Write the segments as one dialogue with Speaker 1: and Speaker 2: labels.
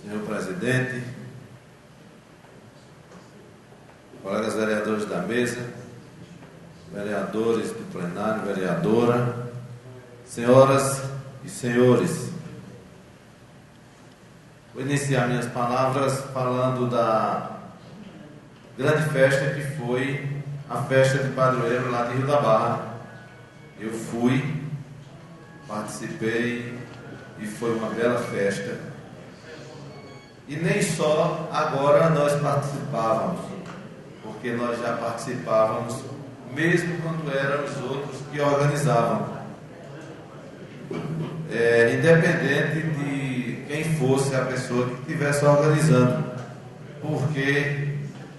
Speaker 1: senhor presidente, colegas vereadores da mesa, vereadores do plenário, vereadora, senhoras e senhores. Vou iniciar minhas palavras falando da grande festa que foi a festa de padroeiro lá de Rio da Barra. Eu fui, participei e foi uma bela festa. E nem só agora nós participávamos, porque nós já participávamos mesmo quando eram os outros que organizavam. Independente de quem fosse a pessoa que estivesse organizando, porque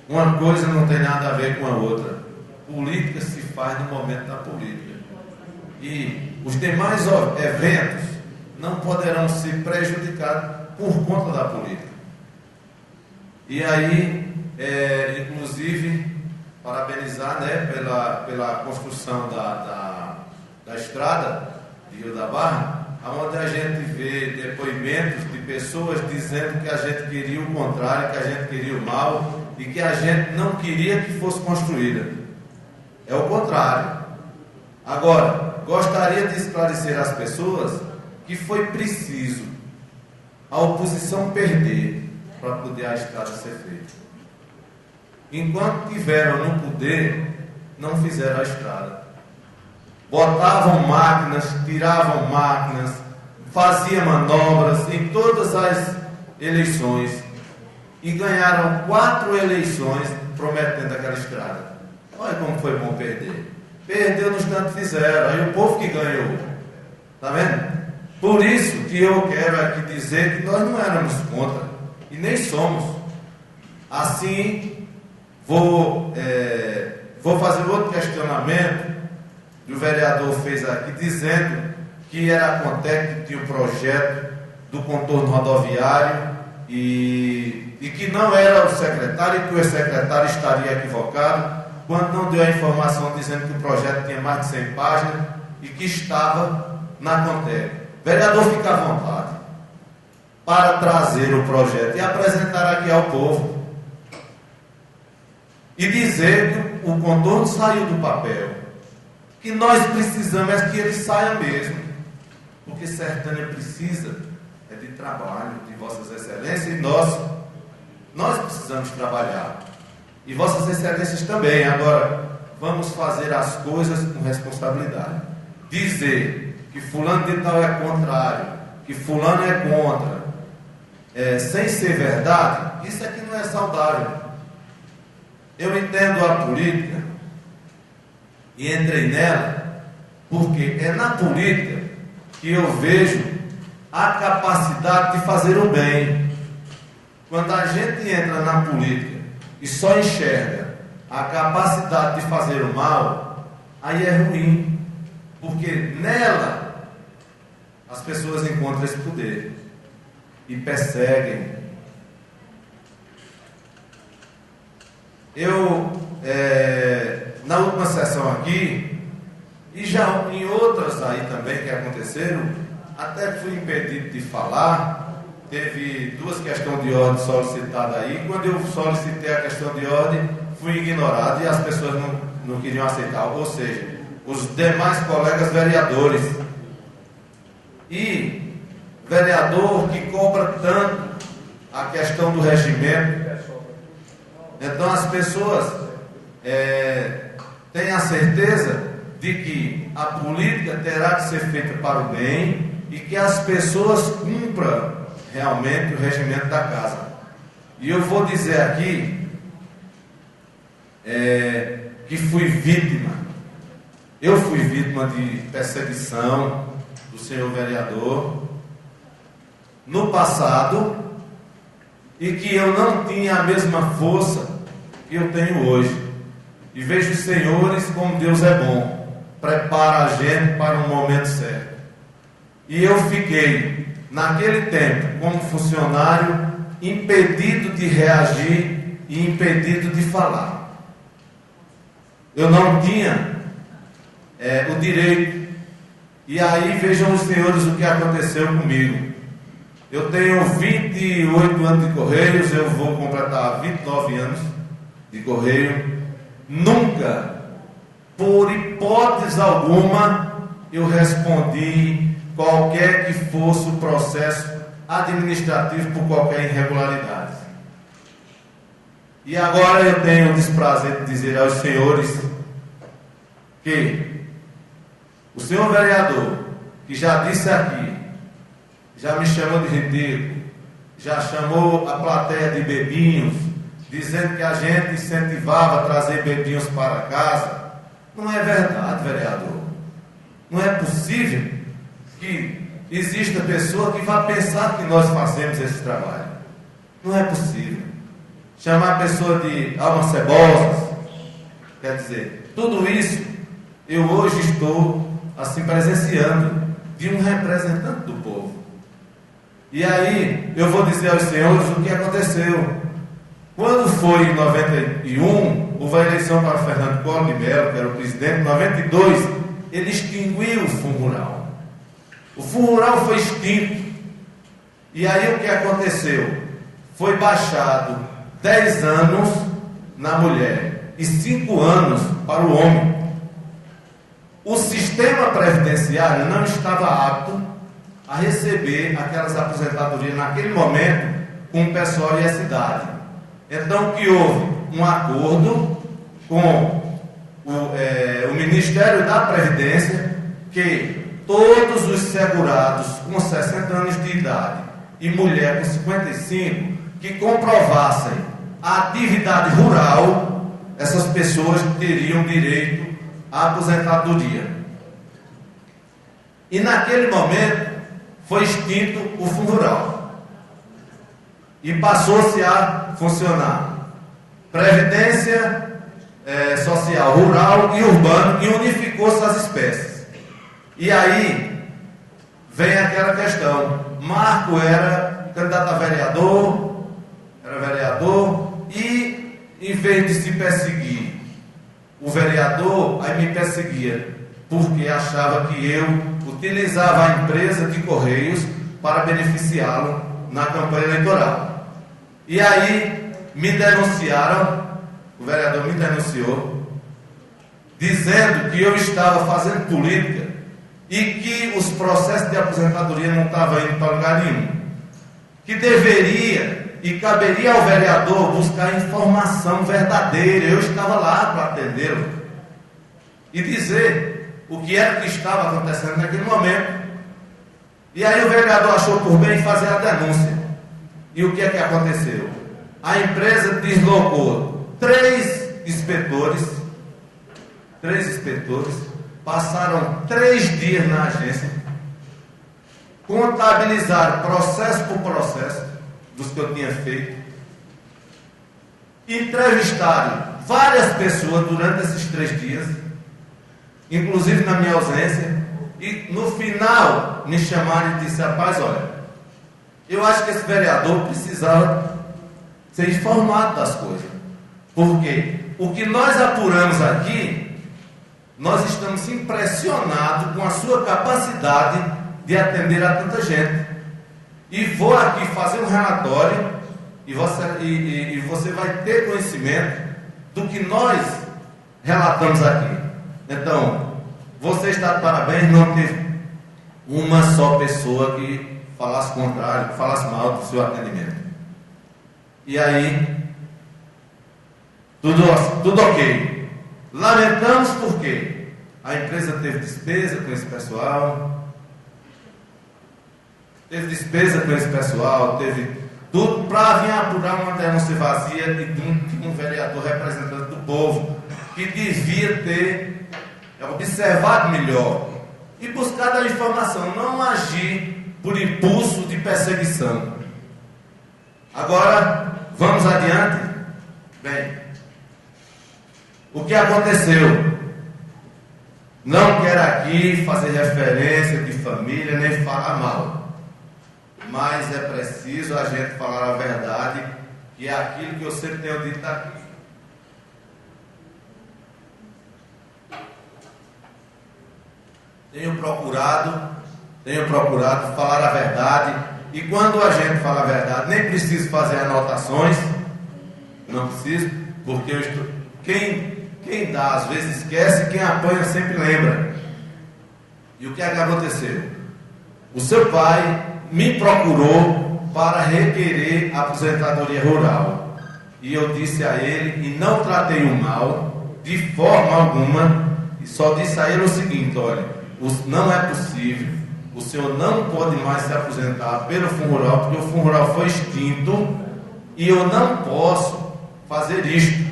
Speaker 1: uma coisa não tem nada a ver com a outra. Política se faz no momento da política. E os demais eventos não poderão ser prejudicados por conta da política. E aí, inclusive, parabenizar, pela construção da estrada de Rio da Barra, onde a gente vê depoimentos de pessoas dizendo que a gente queria o contrário, que a gente queria o mal e que a gente não queria que fosse construída. É o contrário. Agora, gostaria de esclarecer às pessoas que foi preciso a oposição perder para poder a estrada ser feita. Enquanto tiveram no poder, não fizeram a estrada. Botavam máquinas, tiravam máquinas, faziam manobras em todas as eleições e ganharam 4 eleições prometendo aquela estrada. Olha como foi bom perder. Perdeu nos tanto fizeram, aí o povo que ganhou. Está vendo? Por isso que eu quero aqui dizer que nós não éramos contra e nem somos. Assim, vou fazer outro questionamento que o vereador fez aqui, dizendo que era a Contec que tinha o projeto do contorno rodoviário e que não era o secretário, e que o secretário estaria equivocado quando não deu a informação dizendo que o projeto tinha mais de 100 páginas e que estava na Contec. Vereador, fica à vontade para trazer o projeto e apresentar aqui ao povo e dizer que o contorno saiu do papel. Que nós precisamos é que ele saia mesmo, porque Sertânia precisa de trabalho, de Vossas Excelências, e nós precisamos trabalhar, e Vossas Excelências também. Agora, vamos fazer as coisas com responsabilidade. Dizer que fulano de tal é contrário, que fulano é contra, sem ser verdade, isso aqui não é saudável. Eu entendo a política e entrei nela porque é na política que eu vejo a capacidade de fazer o bem. Quando a gente entra na política e só enxerga a capacidade de fazer o mal, aí é ruim, porque nela as pessoas encontram esse poder e perseguem. Eu, na última sessão aqui, e já em outras aí também que aconteceram, até fui impedido de falar. Teve 2 questões de ordem solicitadas aí. Quando eu solicitei a questão de ordem, fui ignorado e as pessoas não queriam aceitar, ou seja, os demais colegas vereadores. E vereador que cobra tanto a questão do regimento. Então as pessoas têm a certeza de que a política terá que ser feita para o bem e que as pessoas cumpram realmente o regimento da casa. E eu vou dizer aqui que fui vítima. Eu fui vítima de perseguição do senhor vereador no passado e que eu não tinha a mesma força que eu tenho hoje. E vejo os senhores como Deus é bom. Prepara a gente para um momento certo. E eu fiquei, naquele tempo, como funcionário, impedido de reagir e impedido de falar. Eu não tinha o direito. E aí vejam os senhores o que aconteceu comigo. Eu tenho 28 anos de Correios, eu vou completar 29 anos de Correio. Nunca, por hipótese alguma, eu respondi qualquer que fosse o processo administrativo por qualquer irregularidade. E agora eu tenho o desprazer de dizer aos senhores que o senhor vereador, que já disse aqui, já me chamou de ridículo, já chamou a plateia de bebinhos, dizendo que a gente incentivava a trazer bebinhos para casa. Não é verdade, vereador. Não é possível que exista pessoa que vá pensar que nós fazemos esse trabalho. Não é possível. Chamar a pessoa de almas cebosas, quer dizer, tudo isso eu hoje estou assim presenciando de um representante do povo. E aí eu vou dizer aos senhores o que aconteceu. Quando foi em 91, houve a eleição para Fernando Collor de Mello, que era o presidente. Em 92, ele extinguiu o Fundo Rural. O Fundo Rural foi extinto. E aí o que aconteceu? Foi baixado 10 anos na mulher e 5 anos para o homem. O sistema previdenciário não estava apto a receber aquelas aposentadorias naquele momento com o pessoal e a cidade. Então que houve um acordo com o Ministério da Previdência que todos os segurados com 60 anos de idade e mulher com 55 que comprovassem a atividade rural, essas pessoas teriam direito à aposentadoria. E naquele momento foi extinto o Fundo Rural e passou-se a funcionar Previdência Social Rural e Urbano, e unificou-se as espécies. E aí vem aquela questão: Marco era candidato a vereador, e em vez de se perseguir o vereador, aí me perseguia, porque achava que eu utilizava a empresa de Correios para beneficiá-lo na campanha eleitoral. E aí me denunciaram, o vereador me denunciou, dizendo que eu estava fazendo política e que os processos de aposentadoria não estavam indo para lugar nenhum. Que deveria e caberia ao vereador buscar informação verdadeira. Eu estava lá para atendê-lo e dizer o que era que estava acontecendo naquele momento. E aí o vereador achou por bem fazer a denúncia. E o que é que aconteceu? A empresa deslocou 3 inspetores, passaram 3 dias na agência, contabilizaram processo por processo dos que eu tinha feito, entrevistaram várias pessoas durante esses 3 dias, inclusive na minha ausência, e no final me chamaram e disseram: rapaz, olha, eu acho que esse vereador precisava ser informado das coisas, porque o que nós apuramos aqui, nós estamos impressionados com a sua capacidade de atender a tanta gente. E vou aqui fazer um relatório e você vai ter conhecimento do que nós relatamos aqui. Então, você está de parabéns, não teve uma só pessoa que falasse contrário, que falasse mal do seu atendimento. E aí, tudo ok. Lamentamos porque a empresa teve despesa com esse pessoal, teve tudo para vir apurar uma denúncia vazia de um vereador representante do povo, que devia ter observado melhor e buscado a informação, não agir por impulso de perseguição. Agora, vamos adiante. Bem, o que aconteceu? Não quero aqui fazer referência de família, nem falar mal. Mas é preciso a gente falar a verdade, que é aquilo que eu sempre tenho dito aqui. Tenho procurado falar a verdade E quando a gente fala a verdade, nem preciso fazer anotações, não preciso, porque quem dá às vezes esquece, quem apanha sempre lembra. E o que é que aconteceu? O seu pai me procurou para requerer a aposentadoria rural. E eu disse a ele, e não tratei o mal, de forma alguma, e só disse a ele o seguinte: olha, não é possível, o senhor não pode mais se aposentar pelo fundo rural, porque o fundo rural foi extinto, e eu não posso fazer isto.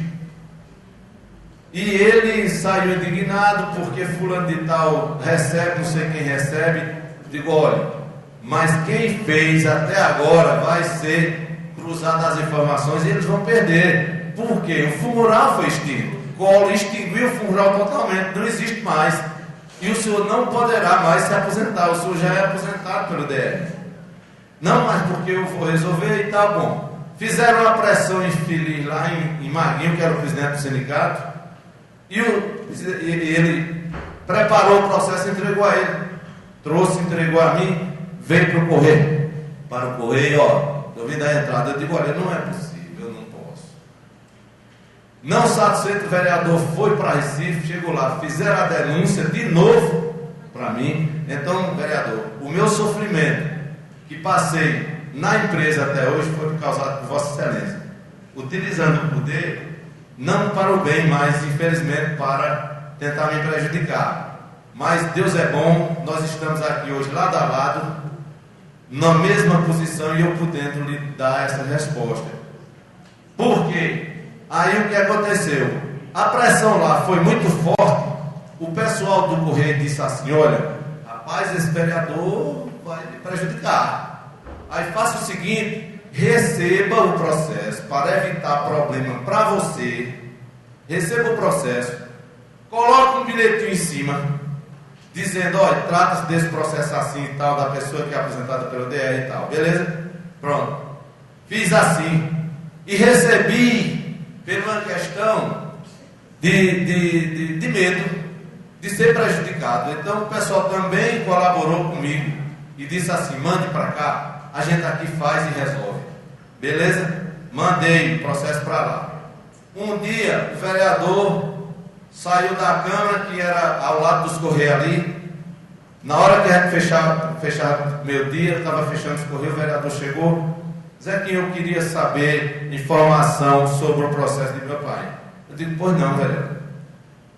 Speaker 1: E ele saiu indignado, porque fulano de tal recebe, não sei quem recebe. Digo, olha, mas quem fez até agora vai ser cruzado as informações e eles vão perder. Por quê? O fundo rural foi extinto. O Collor extinguiu o fundo rural totalmente, não existe mais. E o senhor não poderá mais se aposentar, o senhor já é aposentado pelo DR. Não, mas porque eu vou resolver e tá bom. Fizeram uma pressão infeliz lá em Maguinho, que era o presidente do sindicato, e ele preparou o processo e entregou a ele. Trouxe, entregou a mim, veio para o correio. Para o correio, ó, eu vim da entrada, eu digo, olha, não é possível, eu não posso. Não satisfeito, o vereador foi para Recife, chegou lá, fizeram a denúncia de novo para mim. Então, vereador, o meu sofrimento que passei na empresa até hoje foi causado por Vossa Excelência, utilizando o poder não para o bem, mas infelizmente para tentar me prejudicar. Mas Deus é bom, nós estamos aqui hoje lado a lado, na mesma posição, e eu podendo lhe dar essa resposta. Por quê? Aí o que aconteceu? A pressão lá foi muito forte. O pessoal do Correio disse assim: olha, rapaz, esse vereador vai me prejudicar. Aí faça o seguinte: receba o processo para evitar problema para você. Receba o processo, coloque um bilhetinho em cima, dizendo: olha, trata-se desse processo assim e tal, da pessoa que é apresentada pelo DR e tal, beleza? Pronto. Fiz assim e recebi por uma questão de medo de ser prejudicado. Então o pessoal também colaborou comigo e disse assim: mande para cá, a gente aqui faz e resolve, beleza? Mandei o processo para lá. Um dia o vereador saiu da Câmara, que era ao lado dos Correios ali. Na hora que a gente fechava meio-dia, estava fechando os Correios, o vereador chegou: Zequinha, eu queria saber informação sobre o processo de meu pai. Eu digo: pois não, vereador.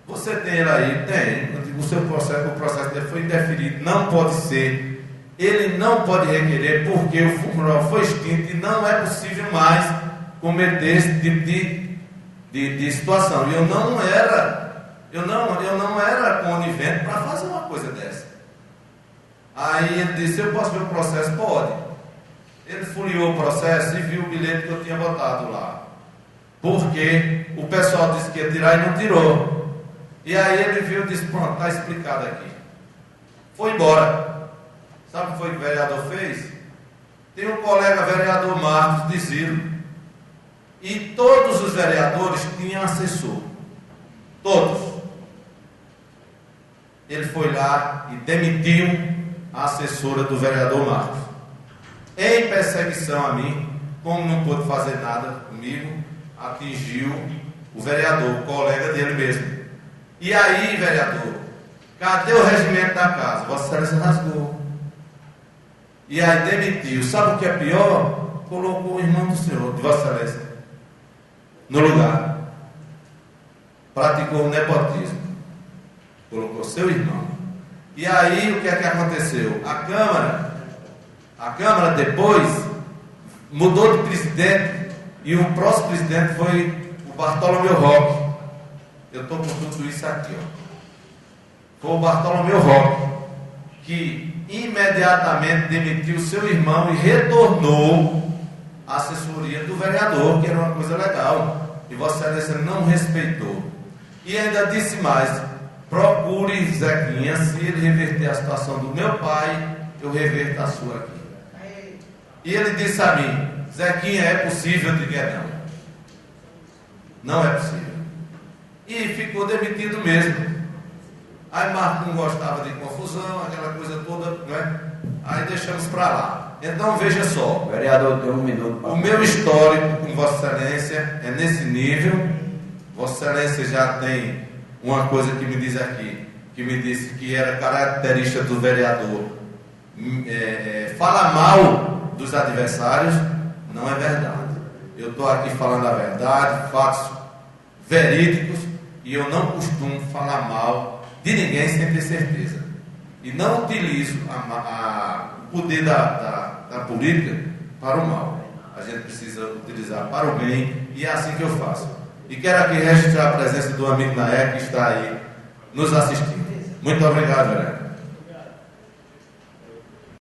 Speaker 1: Você tem ele aí? Tem. Eu digo: o processo dele foi indeferido, não pode ser. Ele não pode requerer, porque o fundo rural foi extinto e não é possível mais cometer esse tipo de situação. E eu não era conivente para fazer uma coisa dessa. Aí ele disse: eu posso ver o processo? Pode. Ele folheou o processo e viu o bilhete que eu tinha botado lá, porque o pessoal disse que ia tirar e não tirou. E aí ele viu e disse: pronto, está explicado aqui. Foi embora. Sabe o que foi que o vereador fez? Tem um colega vereador Marcos de Ziro, e todos os vereadores tinham assessor. Todos. Ele foi lá e demitiu a assessora do vereador Marcos, em perseguição a mim. Como não pôde fazer nada comigo, atingiu o vereador, o colega dele mesmo. E aí, vereador, cadê o regimento da casa? Vossa Excelência rasgou. E aí demitiu. Sabe o que é pior? Colocou o irmão do senhor, de Vossa Excelência, no lugar. Praticou o nepotismo. Colocou seu irmão. E aí o que é que aconteceu? A Câmara depois mudou de presidente, e o próximo presidente foi o Bartolomeu Roque. Eu estou com tudo isso aqui, ó. Foi o Bartolomeu Roque que imediatamente demitiu seu irmão e retornou a assessoria do vereador, que era uma coisa legal, e Vossa Excelência não respeitou. E ainda disse mais: procure Zequinha, se ele reverter a situação do meu pai, eu reverto a sua aqui. E ele disse a mim: Zequinha, é possível? Eu digo: é não. Não é possível. E ficou demitido mesmo. Aí Marco não gostava de confusão, aquela coisa toda, né? Aí deixamos para lá. Então veja só.
Speaker 2: O vereador tem 1 minuto.
Speaker 1: O meu histórico com Vossa Excelência é nesse nível. Vossa Excelência já tem uma coisa que me diz aqui, que me disse que era característica do vereador. Fala mal dos adversários. Não é verdade. Eu estou aqui falando a verdade, fatos verídicos, e eu não costumo falar mal de ninguém sem ter certeza. E não utilizo o poder da política para o mal. A gente precisa utilizar para o bem, e é assim que eu faço. E quero aqui registrar a presença do amigo Naé, que está aí nos assistindo. Muito obrigado, vereador.